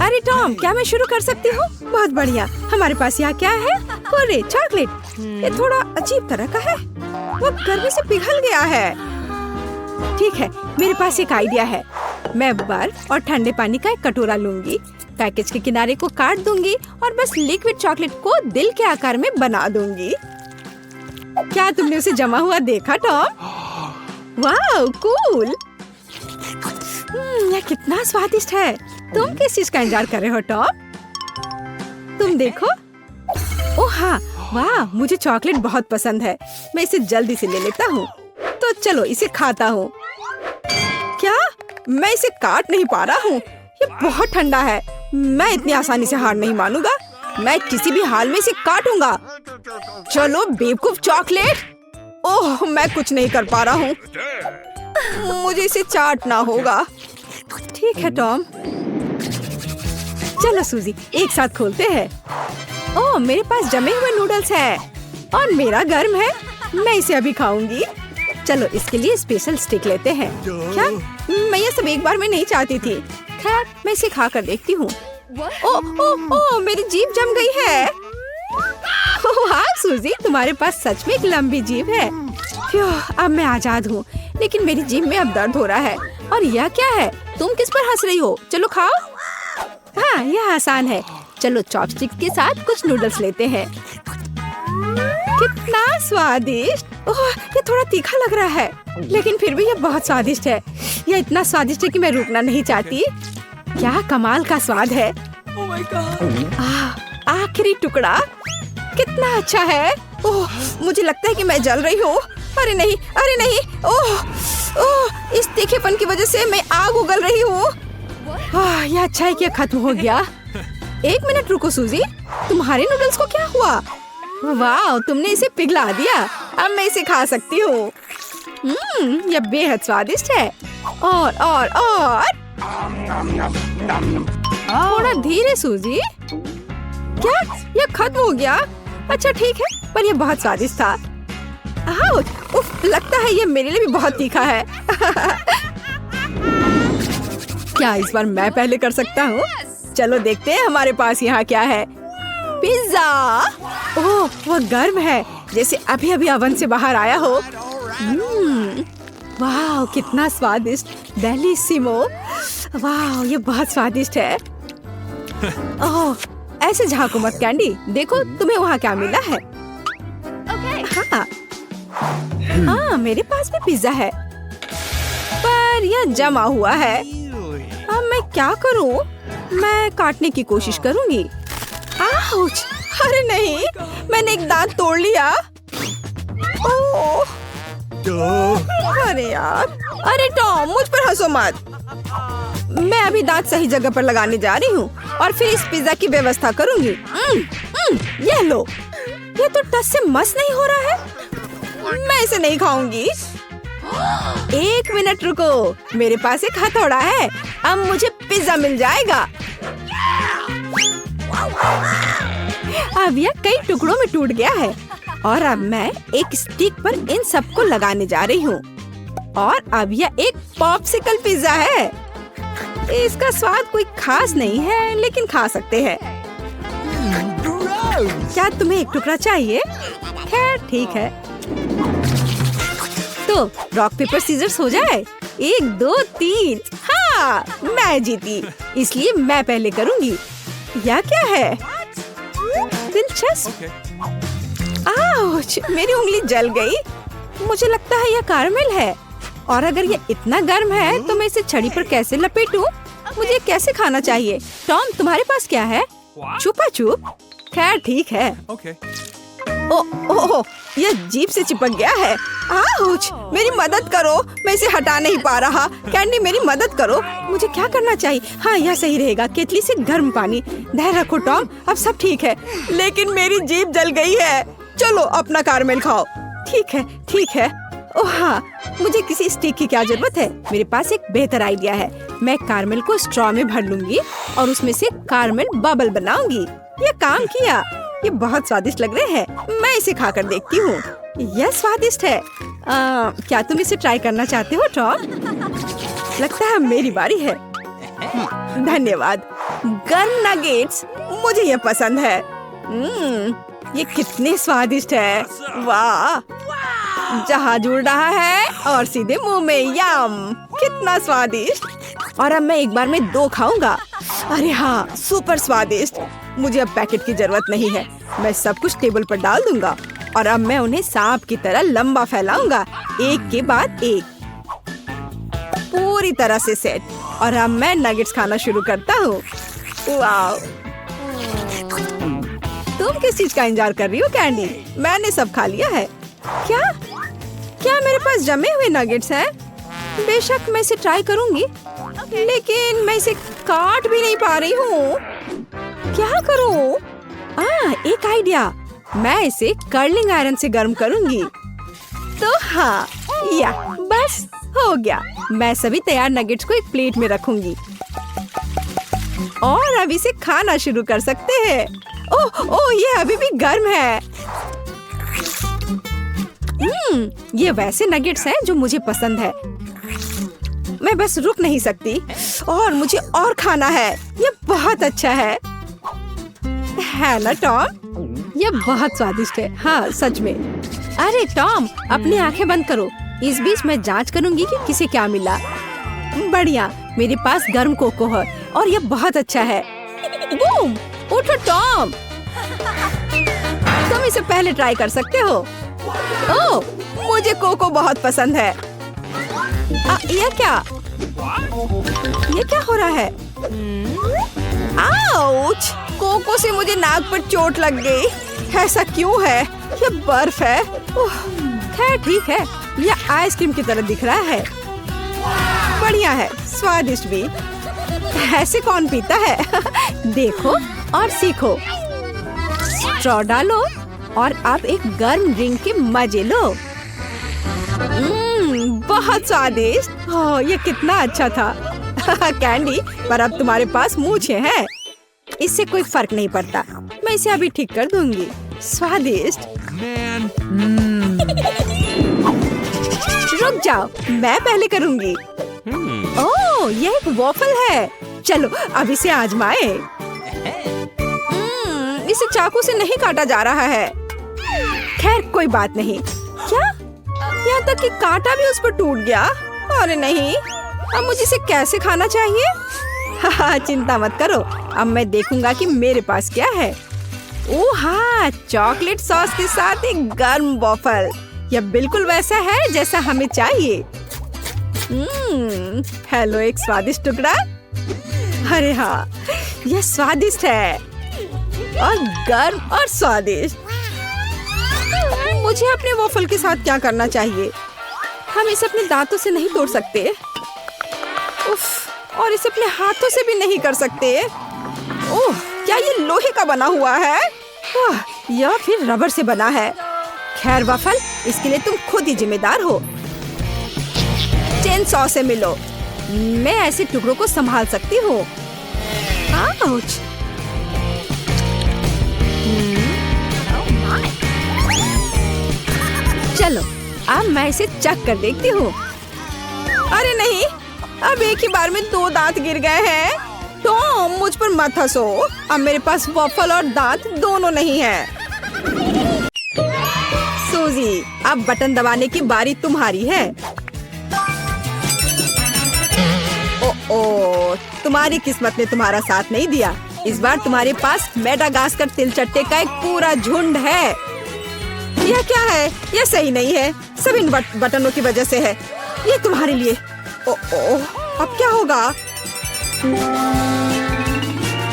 अरे टॉम, क्या मैं शुरू कर सकती हूँ? बहुत बढ़िया। हमारे पास यहाँ क्या है? अरे चॉकलेट, ये थोड़ा अजीब तरह का है। वो गर्मी से पिघल गया है। ठीक है, मेरे पास एक आइडिया है। मैं बर्फ और ठंडे पानी का एक कटोरा लूंगी, पैकेज के किनारे को काट दूंगी और बस लिक्विड चॉकलेट को दिल के आकार में बना दूंगी। क्या तुमने उसे जमा हुआ देखा टॉम? वाह, कूल। यह कितना स्वादिष्ट है। तुम किस चीज का इंतजार कर रहे हो टॉम? तुम देखो। ओह हाँ, वाह, मुझे चॉकलेट बहुत पसंद है। मैं इसे जल्दी से ले लेता हूँ। तो चलो इसे खाता हूँ। क्या? मैं इसे काट नहीं पा रहा हूँ। ये बहुत ठंडा है। मैं इतनी आसानी से हार नहीं मानूंगा। मैं किसी भी हाल में इसे काटूंगा। चलो बेवकूफ चॉकलेट। ओह, मैं कुछ नहीं कर पा रहा हूँ। मुझे इसे चाटना होगा। ठीक है टॉम। चलो सूजी, एक साथ खोलते हैं। ओह, मेरे पास जमे हुए नूडल्स हैं और मेरा गर्म है। मैं इसे अभी खाऊंगी। चलो इसके लिए स्पेशल स्टिक लेते हैं। क्या? मैं ये सब एक बार में नहीं चाहती थी। खैर, मैं इसे खा कर देखती हूँ। ओह ओह ओह, मेरी जीभ जम गई है। वाह सूजी, तुम्हारे पास सच में एक लंबी जीभ है। अब मैं आजाद हूँ, लेकिन मेरी जीभ में अब दर्द हो रहा है। और यह क्या है? तुम किस पर हंस रही हो? चलो खाओ। हाँ, यह आसान है। चलो चॉपस्टिक के साथ कुछ नूडल्स लेते हैं। कितना स्वादिष्ट। ओह, ये थोड़ा तीखा लग रहा है, लेकिन फिर भी ये बहुत स्वादिष्ट है। यह इतना स्वादिष्ट है कि मैं रुकना नहीं चाहती। क्या कमाल का स्वाद है। आखिरी टुकड़ा कितना अच्छा है। ओह, मुझे लगता है कि मैं जल रही हूँ। अरे नहीं, अरे नहीं। ओह ओह, इस तीखेपन की वजह से मैं आग उगल रही हूँ। यह अच्छा है कि खत्म हो गया। एक मिनट रुको सूजी, तुम्हारे नूडल्स को क्या हुआ? वाह, तुमने इसे पिघला दिया। अब मैं इसे खा सकती हूँ। यह बेहद स्वादिष्ट है। और थोड़ा धीरे सूजी। क्या? यह खत्म हो गया? अच्छा ठीक है, पर यह बहुत स्वादिष्ट था। उफ, लगता है यह मेरे लिए भी बहुत तीखा है। क्या इस बार मैं पहले कर सकता हूँ? चलो देखते हैं हमारे पास यहाँ क्या है। पिज्जा। ओह, वह गर्म है, जैसे अभी अभी ओवन से बाहर आया हो। वाह, कितना स्वादिष्ट। बेलिसिमो। वाह, ये बहुत स्वादिष्ट है। ओह, ऐसे झांको मत कैंडी। देखो तुम्हें वहाँ क्या मिला है। हाँ, मेरे पास भी पिज्जा है, पर यह जमा हुआ है। अब मैं क्या करूँ? मैं काटने की कोशिश करूँगी। आउच! अरे नहीं, मैंने एक दांत तोड़ लिया। ओह! अरे यार! अरे टॉम, मुझ पर हंसो मत। मैं अभी दांत सही जगह पर लगाने जा रही हूँ और फिर इस पिज्जा की व्यवस्था करूँगी। ये लो। ये तो टस से मस नहीं हो रहा है। मैं इसे नहीं खाऊंगी। एक मिनट रुको, मेरे पास एक हथौड़ा है। अब मुझे पिज्जा मिल जाएगा। अब यह कई टुकड़ों में टूट गया है और अब मैं एक स्टिक पर इन सबको लगाने जा रही हूँ। और अब यह एक पॉप्सिकल पिज्जा है। इसका स्वाद कोई खास नहीं है, लेकिन खा सकते हैं। क्या तुम्हें एक टुकड़ा चाहिए? खैर ठीक है। तो रॉक पेपर सीजर्स हो जाए। 1 2 3। हाँ, मैं जीती, इसलिए मैं पहले करूँगी। यह क्या है? दिलचस्प। आउच! मेरी उंगली जल गई। मुझे लगता है यह कैरमेल है। और अगर यह इतना गर्म है तो मैं इसे छड़ी पर कैसे लपेटूं? मुझे कैसे खाना चाहिए? टॉम, तुम्हारे पास क्या है? छुपा छुप। खैर ठीक है। ओह, यह जीभ से चिपक गया है। आउच! मेरी मदद करो, मैं इसे हटा नहीं पा रहा। कैंडी, मेरी मदद करो। मुझे क्या करना चाहिए? हाँ, यह सही रहेगा। केतली से गर्म पानी। धैर्य रखो टॉम, अब सब ठीक है। लेकिन मेरी जीभ जल गई है। चलो अपना कैरमेल खाओ। ठीक है, ठीक है। ओह हाँ, मुझे किसी स्टिक की क्या जरूरत है? मेरे पास एक बेहतर आइडिया है। मैं कैरमेल को स्ट्रॉ में भर लूंगी और उसमें से कैरमेल बबल बनाऊंगी। यह काम किया। ये बहुत स्वादिष्ट लग रहे हैं। मैं इसे खाकर देखती हूँ। यह स्वादिष्ट है। क्या तुम इसे ट्राई करना चाहते हो टॉम? लगता है मेरी बारी है। धन्यवाद। गर्म नगेट्स, मुझे ये पसंद है। ये कितने स्वादिष्ट है। वाह, जहाज उड़ रहा है और सीधे मुंह में। यम, कितना स्वादिष्ट। और अब मैं एक बार में 2 खाऊंगा। अरे हाँ, सुपर स्वादिष्ट। मुझे अब पैकेट की जरूरत नहीं है। मैं सब कुछ टेबल पर डाल दूंगा और अब मैं उन्हें सांप की तरह लंबा फैलाऊंगा, एक के बाद एक, पूरी तरह से सेट। और अब मैं नगेट्स खाना शुरू करता हूँ। वाह, तुम किस चीज का इंतजार कर रही हो कैंडी? मैंने सब खा लिया है। क्या क्या मेरे पास जमे हुए नगेट्स हैं? बेशक मैं इसे ट्राई करूंगी, लेकिन मैं इसे काट भी नहीं पा रही हूँ। क्या करूँ? एक आइडिया, मैं इसे कर्लिंग आयरन से गर्म करूंगी। तो हाँ, या बस हो गया। मैं सभी तैयार नगेट्स को एक प्लेट में रखूंगी और अब इसे खाना शुरू कर सकते हैं। ओह, ये अभी भी गर्म है। ये वैसे नगेट्स हैं जो मुझे पसंद है। मैं बस रुक नहीं सकती और मुझे और खाना है। ये बहुत अच्छा है ना टॉम? ये बहुत स्वादिष्ट है। हाँ, सच में। अरे टॉम, अपनी आंखें बंद करो। इस बीच मैं जांच करूंगी कि किसे क्या मिला। बढ़िया, मेरे पास गर्म कोको है और ये बहुत अच्छा है। बूम, उठो टॉम, तुम इसे पहले ट्राई कर सकते हो। ओह, मुझे कोको बहुत पसंद है। ये क्या हो रहा है? आउच! कोको से मुझे नाक पर चोट लग गई। ऐसा क्यों है? ये बर्फ है। खैर ठीक है, ये आइसक्रीम की तरह दिख रहा है। बढ़िया है, स्वादिष्ट भी। ऐसे कौन पीता है? देखो और सीखो। स्ट्रॉ डालो और अब एक गर्म ड्रिंक के मजे लो। बहुत स्वादिष्ट। ये कितना अच्छा था। कैंडी, पर अब तुम्हारे पास मूंछें हैं। इससे कोई फर्क नहीं पड़ता। मैं इसे अभी ठीक कर दूंगी। स्वादिष्ट। रुक जाओ, मैं पहले करूंगी। ओह, ये एक वॉफल है। चलो अब इसे आजमाए। इसे चाकू से नहीं काटा जा रहा है। खैर कोई बात नहीं। क्या? यहाँ तक कि कांटा भी उस पर टूट गया। अरे नहीं, अब मुझे इसे कैसे खाना चाहिए? चिंता मत करो, अब मैं देखूंगा कि मेरे पास क्या है। ओह हाँ, चॉकलेट सॉस के साथ एक गर्म वॉफल। यह बिल्कुल वैसा है जैसा हमें चाहिए। हेलो, एक स्वादिष्ट टुकड़ा। अरे हाँ, यह स्वादिष्ट है और गर्म और स्वादिष्ट। मुझे अपने वॉफल के साथ क्या करना चाहिए? हम इसे अपने दांतों से नहीं तोड़ सकते। उफ, और इसे अपने हाथों से भी नहीं कर सकते। ओह, क्या ये लोहे का बना हुआ है? या फिर रबर से बना है? खैर वॉफल, इसके लिए तुम खुद ही जिम्मेदार हो। चेन सॉ से मिलो। मैं ऐसे टुकड़ों को संभाल सकती हूँ। आउच! चलो, अब मैं इसे चख कर देखती हूँ। अरे नहीं, अब एक ही बार में 2 दांत गिर गए हैं। टॉम, मुझ पर मत हंसो। अब मेरे पास वॉफल और दांत दोनों नहीं हैं। सूजी, अब बटन दबाने की बारी तुम्हारी है। ओह, तुम्हारी किस्मत ने तुम्हारा साथ नहीं दिया। इस बार तुम्हारे पास मेडागास्कर तिलचट्टे का एक पूरा झुंड है। यह क्या है? यह सही नहीं है। सब इन बटनों की वजह से है। ये तुम्हारे लिए। ओह, अब क्या होगा?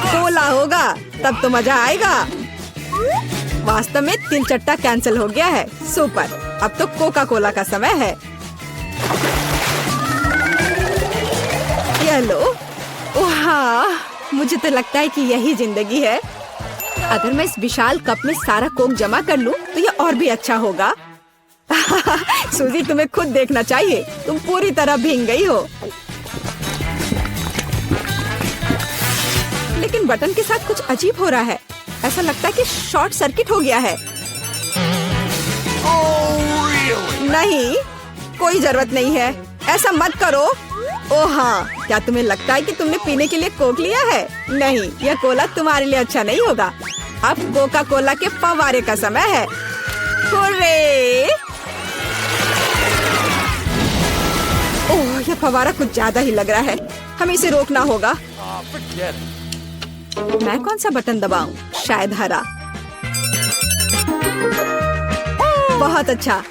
कोला होगा, तब तो मजा आएगा। वास्तव में तिलचट्टा कैंसिल हो गया है। सुपर, अब तो कोका कोला का समय है। ये लो। ओह हाँ, मुझे तो लगता है कि यही जिंदगी है। अगर मैं इस विशाल कप में सारा कोक जमा कर लूं, तो ये और भी अच्छा होगा। सूजी, तुम्हें खुद देखना चाहिए। तुम पूरी तरह भीग गई हो। लेकिन बटन के साथ कुछ अजीब हो रहा है। ऐसा लगता है कि शॉर्ट सर्किट हो गया है। नहीं, कोई जरूरत नहीं है। ऐसा मत करो। ओह हाँ, क्या तुम्हें लगता है कि तुमने पीने के लिए कोक लिया है? नहीं, यह कोला तुम्हारे लिए अच्छा नहीं होगा। अब कोका कोला के फव्वारे का समय है। हुर्रे! ओह, यह फव्वारा कुछ ज्यादा ही लग रहा है। हमें इसे रोकना होगा। मैं कौन सा बटन दबाऊं? शायद हरा। बहुत अच्छा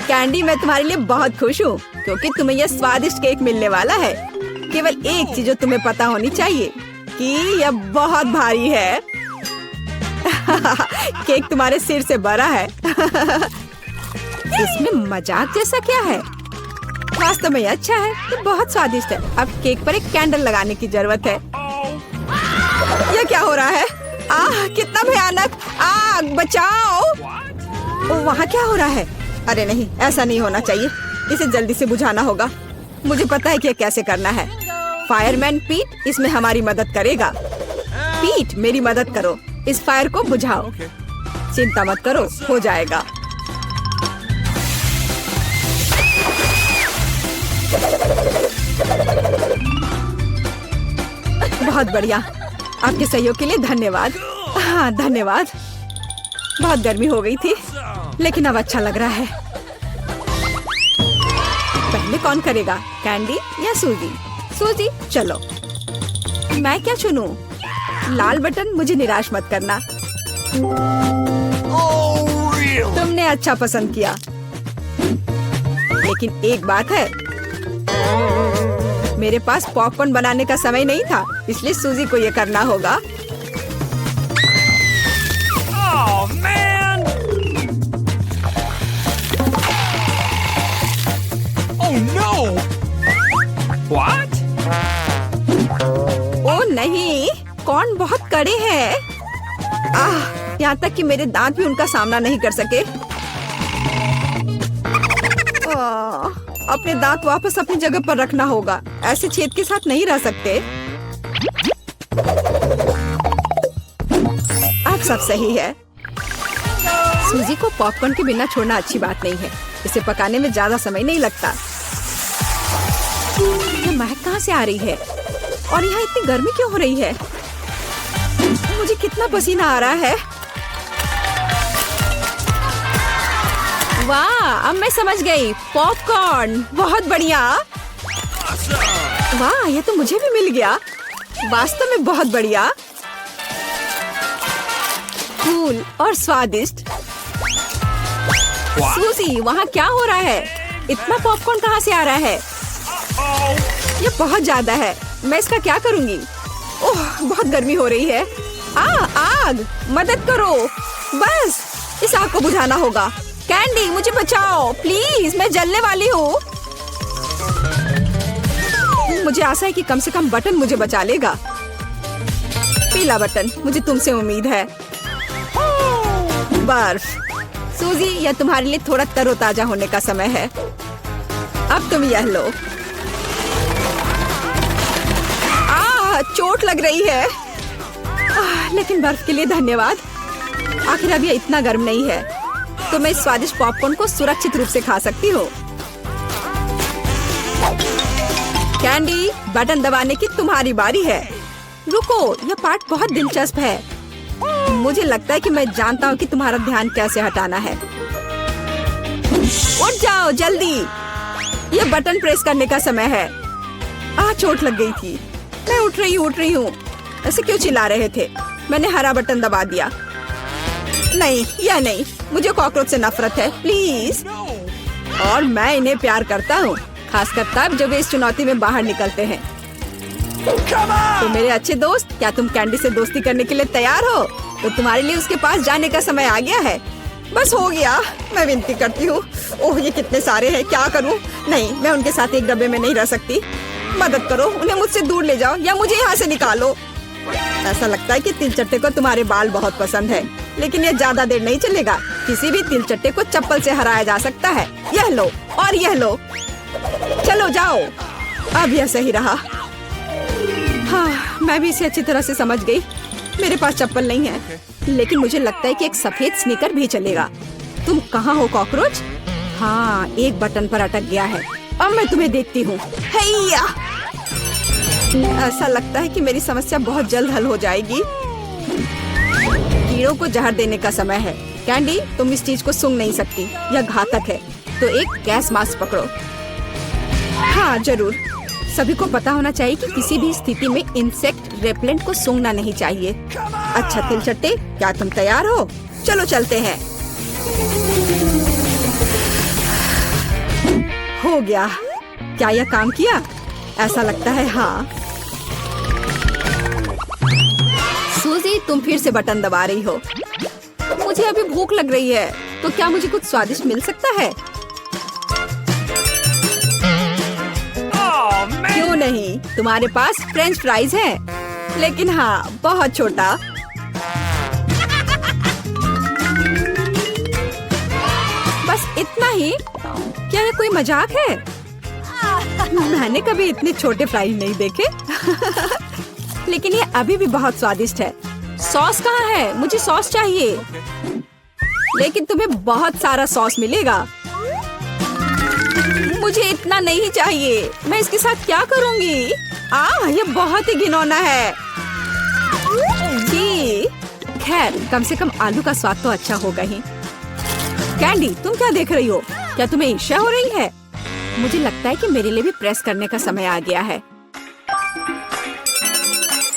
कैंडी, मैं तुम्हारे लिए बहुत खुश हूँ क्योंकि तुम्हें यह स्वादिष्ट केक मिलने वाला है। केवल एक चीज जो तुम्हें पता होनी चाहिए कि यह बहुत भारी है। केक तुम्हारे सिर से बड़ा है। इसमें मजाक जैसा क्या है? वास्तव में अच्छा है, ये बहुत स्वादिष्ट है। अब केक पर एक कैंडल लगाने की जरूरत है। यह क्या हो रहा है? आह, कितना भयानक! आग, बचाओ! वहाँ क्या हो रहा है? अरे नहीं, ऐसा नहीं होना चाहिए। इसे जल्दी से बुझाना होगा। मुझे पता है कि यह कैसे करना है। फायरमैन पीट इसमें हमारी मदद करेगा। पीट, मेरी मदद करो, इस फायर को बुझाओ। चिंता मत करो, हो जाएगा। बहुत बढ़िया, आपके सहयोग के लिए धन्यवाद। हाँ, धन्यवाद। बहुत गर्मी हो गई थी, लेकिन अब अच्छा लग रहा है। पहले कौन करेगा, कैंडी या सूजी? सूजी, चलो। मैं क्या चुनूं? लाल बटन, मुझे निराश मत करना। तुमने अच्छा पसंद किया, लेकिन एक बात है, मेरे पास पॉपकॉर्न बनाने का समय नहीं था, इसलिए सूजी को ये करना होगा। Oh man! Oh no! What? ओ नहीं, कौन बहुत कड़े हैं। यहाँ तक कि मेरे दांत भी उनका सामना नहीं कर सके। अपने दांत वापस अपनी जगह पर रखना होगा। ऐसे छेद के साथ नहीं रह सकते। अब सब सही है। सूजी को पॉपकॉर्न के बिना छोड़ना अच्छी बात नहीं है। इसे पकाने में ज्यादा समय नहीं लगता। ये महक कहाँ से आ रही है? और यहाँ इतनी गर्मी क्यों हो रही है? मुझे कितना पसीना आ रहा है। वाह, अब मैं समझ गई। पॉपकॉर्न, बहुत बढ़िया। वाह, ये तो मुझे भी मिल गया। वास्तव में बहुत बढ़िया, कूल और स्वादिष्ट। सूजी, वहाँ क्या हो रहा है? इतना पॉपकॉर्न कहाँ से आ रहा है? ये बहुत ज्यादा है। मैं इसका क्या करूँगी? ओह, बहुत गर्मी हो रही है। आग, मदद करो। बस, इस आग को बुझाना होगा। कैंडी, मुझे बचाओ प्लीज, मैं जलने वाली हूँ। मुझे आशा है कि कम से कम बटन मुझे बचा लेगा। पीला बटन, मुझे तुमसे उम्मीद है। बर्फ, सूजी, यह तुम्हारे लिए थोड़ा तरोताजा होने का समय है। अब तुम यह लो। चोट लग रही है। लेकिन बर्फ के लिए धन्यवाद। आखिर अब यह इतना गर्म नहीं है, तो मैं इस स्वादिष्ट पॉपकॉर्न को सुरक्षित रूप से खा सकती हूँ। कैंडी, बटन दबाने की तुम्हारी बारी है। रुको, यह पार्ट बहुत दिलचस्प है। मुझे लगता है कि मैं जानता हूँ कि तुम्हारा ध्यान कैसे हटाना है। उठ जाओ जल्दी, यह बटन प्रेस करने का समय है। चोट लग गई थी। मैं उठ रही हूँ। ऐसे क्यों चिल्ला रहे थे? मैंने हरा बटन दबा दिया। नहीं, यह नहीं, मुझे कॉकरोच से नफरत है, प्लीज। और मैं इन्हें प्यार करता हूँ, खासकर तब जब वे इस चुनौती में बाहर निकलते हैं। तो मेरे अच्छे दोस्त, क्या तुम कैंडी से दोस्ती करने के लिए तैयार हो? तो तुम्हारे लिए उसके पास जाने का समय आ गया है। बस हो गया, मैं विनती करती हूँ। ओह, ये कितने सारे हैं, क्या करूँ? नहीं, मैं उनके साथ एक डब्बे में नहीं रह सकती। मदद करो, उन्हें मुझसे दूर ले जाओ या मुझे यहाँ से निकालो। ऐसा लगता है कि तिलचट्टे को तुम्हारे बाल बहुत पसंद है, लेकिन यह ज्यादा देर नहीं चलेगा। किसी भी तिलचट्टे को चप्पल से हराया जा सकता है। यह लो और यह लो। चलो जाओ। अब यह सही रहा। हाँ, मैं भी इसे अच्छी तरह से समझ गई। मेरे पास चप्पल नहीं है, लेकिन मुझे लगता है कि एक सफेद स्नीकर भी चलेगा। तुम कहाँ हो कॉकरोच? हाँ, एक बटन पर अटक गया है। अब मैं तुम्हें देखती हूँ। हैया! ऐसा लगता है कि मेरी समस्या बहुत जल्द हल हो जाएगी। कीड़ों को जहर देने का समय है। कैंडी, तुम इस चीज को सूंघ नहीं सकती, यह घातक है। तो एक गैस मास्क पकड़ो। हाँ जरूर, सभी को पता होना चाहिए कि किसी भी स्थिति में इंसेक्ट रेपेलेंट को सूंघना नहीं चाहिए। अच्छा तिलचट्टे, क्या तुम तैयार हो? चलो चलते हैं। हो गया। क्या यह काम किया? ऐसा लगता है हाँ। सूजी, तुम फिर से बटन दबा रही हो। मुझे अभी भूख लग रही है, तो क्या मुझे कुछ स्वादिष्ट मिल सकता है? Oh, man. क्यों नहीं, तुम्हारे पास फ्रेंच फ्राइज है, लेकिन हाँ बहुत छोटा। बस इतना ही? क्या ये कोई मजाक है? मैंने कभी इतने छोटे फ्राइज नहीं देखे। लेकिन ये अभी भी बहुत स्वादिष्ट है। सॉस कहाँ है? मुझे सॉस चाहिए। लेकिन तुम्हें बहुत सारा सॉस मिलेगा। मुझे इतना नहीं चाहिए। मैं इसके साथ क्या करूंगी? ये बहुत ही घिनौना है। जी, खैर कम से कम आलू का स्वाद तो अच्छा होगा ही। कैंडी, तुम क्या देख रही हो? क्या तुम्हें ईर्ष्या हो रही है? मुझे लगता है कि मेरे लिए भी प्रेस करने का समय आ गया है।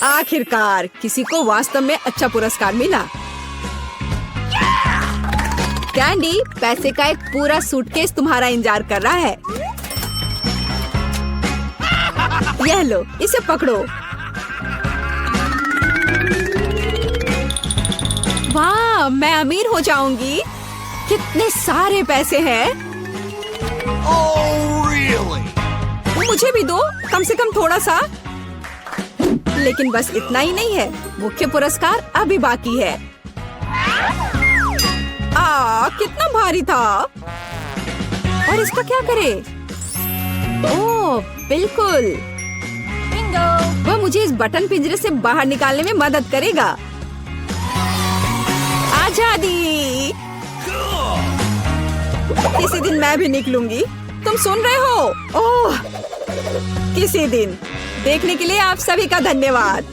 आखिरकार किसी को वास्तव में अच्छा पुरस्कार मिला। कैंडी, पैसे का एक पूरा सूटकेस तुम्हारा इंतजार कर रहा है। यह लो, इसे पकड़ो। वाह, मैं अमीर हो जाऊंगी। कितने सारे पैसे हैं। Oh, really? मुझे भी दो, कम से कम थोड़ा सा। लेकिन बस इतना ही नहीं है, मुख्य पुरस्कार अभी बाकी है। कितना भारी था। और इसका क्या करे? ओह, बिल्कुल। वह मुझे इस बटन पिंजरे से बाहर निकालने में मदद करेगा। आजादी। किसी दिन मैं भी निकलूंगी। तुम सुन रहे हो? ओह, किसी दिन। देखने के लिए आप सभी का धन्यवाद।